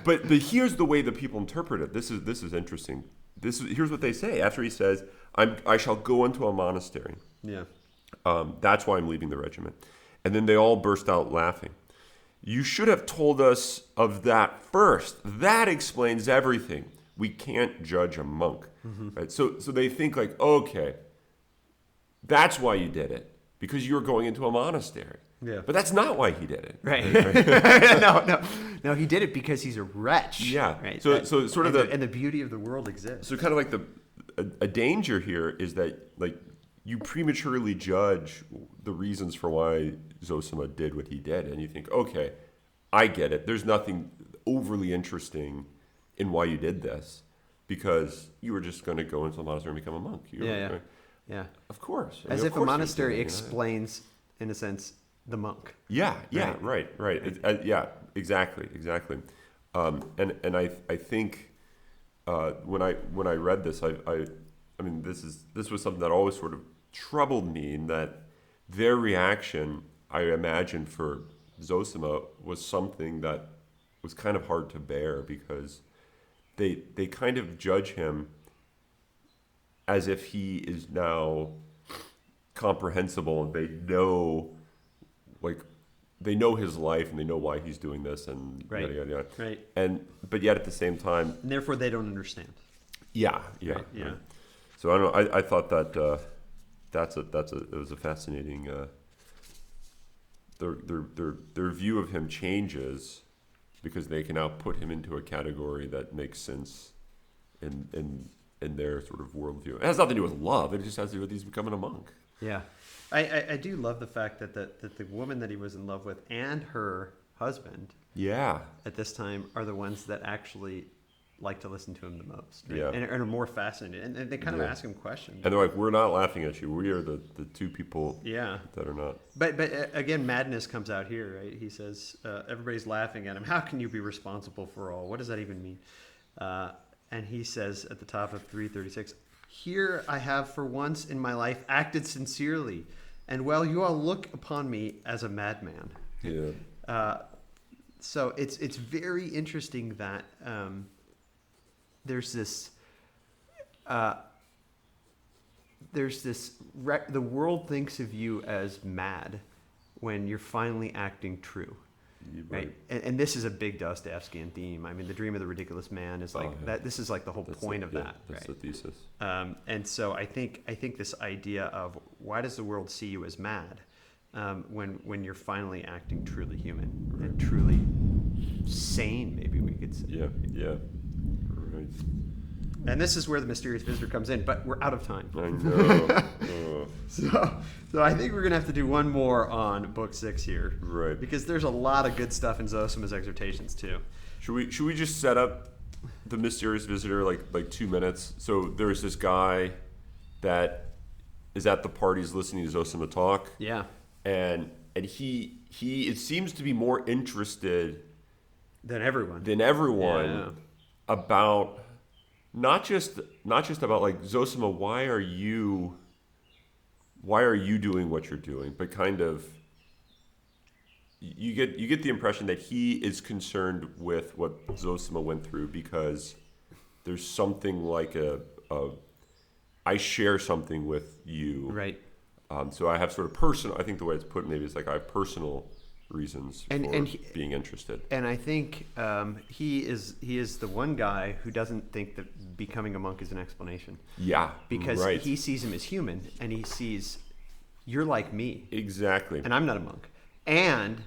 but here's the way the people interpret it. This is interesting. Here's what they say after he says, I shall go into a monastery. Yeah. That's why I'm leaving the regiment. And then they all burst out laughing. You should have told us of that first. That explains everything. We can't judge a monk. Mm-hmm. Right? So they think like, okay, that's why you did it, because you're going into a monastery. Yeah. But that's not why he did it. Right. No, he did it because he's a wretch. Yeah. Right. So sort of the beauty of the world exists. So kind of like a danger here is that like you prematurely judge the reasons for why Zossima did what he did, and you think, okay, I get it. There's nothing overly interesting in why you did this, because you were just going to go into the monastery and become a monk. Yeah. Of course. As of if a course he's monastery doing it. explains, in a sense, the monk. Yeah, right. Yeah, exactly. And I think when I read this, I mean this was something that always sort of troubled me, in that their reaction, I imagine, for Zossima was something that was kind of hard to bear, because they kind of judge him as if he is now comprehensible, and they know his life, and they know why he's doing this, and Right. yada yada yada. Right. But yet at the same time, And therefore, they don't understand. yeah. Right, yeah. Right. So I don't know. I thought that it was a fascinating. Their view of him changes because they can now put him into a category that makes sense in their sort of worldview. It has nothing to do with love. It just has to do with he's becoming a monk. Yeah. I do love the fact that the woman that he was in love with and her husband Yeah. at this time are the ones that actually like to listen to him the most. Right? Yeah. And are more fascinated. And they kind of Yeah. ask him questions. And they're like, we're not laughing at you. We are the two people Yeah. that are not. But again, madness comes out here, right? He says, everybody's laughing at him. How can you be responsible for all? What does that even mean? And he says at the top of 336, "Here I have for once in my life acted sincerely, and well, you all look upon me as a madman." Yeah. So it's very interesting that there's this the world thinks of you as mad when you're finally acting true. Right, and this is a big Dostoyevskian theme. I mean, the dream of the ridiculous man is like that. This is like the whole point of that. That's right? the thesis. And so I think this idea of why does the world see you as mad when you're finally acting truly human and truly sane, maybe we could say. Yeah. Right. And this is where the mysterious visitor comes in, but we're out of time. I know. So I think we're gonna have to do one more on book 6 here, Right. Because there's a lot of good stuff in Zossima's exhortations too. Should we just set up the mysterious visitor like 2 minutes? So there's this guy that is at the parties listening to Zossima talk. Yeah. And he it seems to be more interested Than everyone. than about not just about like, Zossima, why are you doing what you're doing, but kind of you get the impression that he is concerned with what Zossima went through, because there's something like I share something with you, Right. So I have sort of personal. I think the way it's put maybe is like I have personal reasons for being interested. And I think he is the one guy who doesn't think that becoming a monk is an explanation. Yeah, Because right. he sees him as human, and he sees you're like me, Exactly. and I'm not a monk, and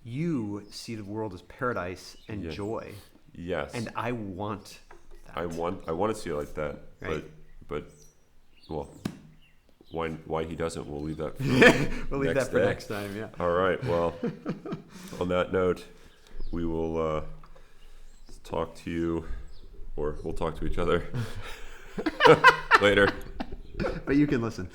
you see the world as paradise and Yeah. joy, Yes. and I want that. I want to see it like that. Right. But well, why he doesn't, we'll leave that for We'll leave next that for day. next time. Yeah. All right. Well, on that note, we will talk to you, or we'll talk to each other later. But you can listen.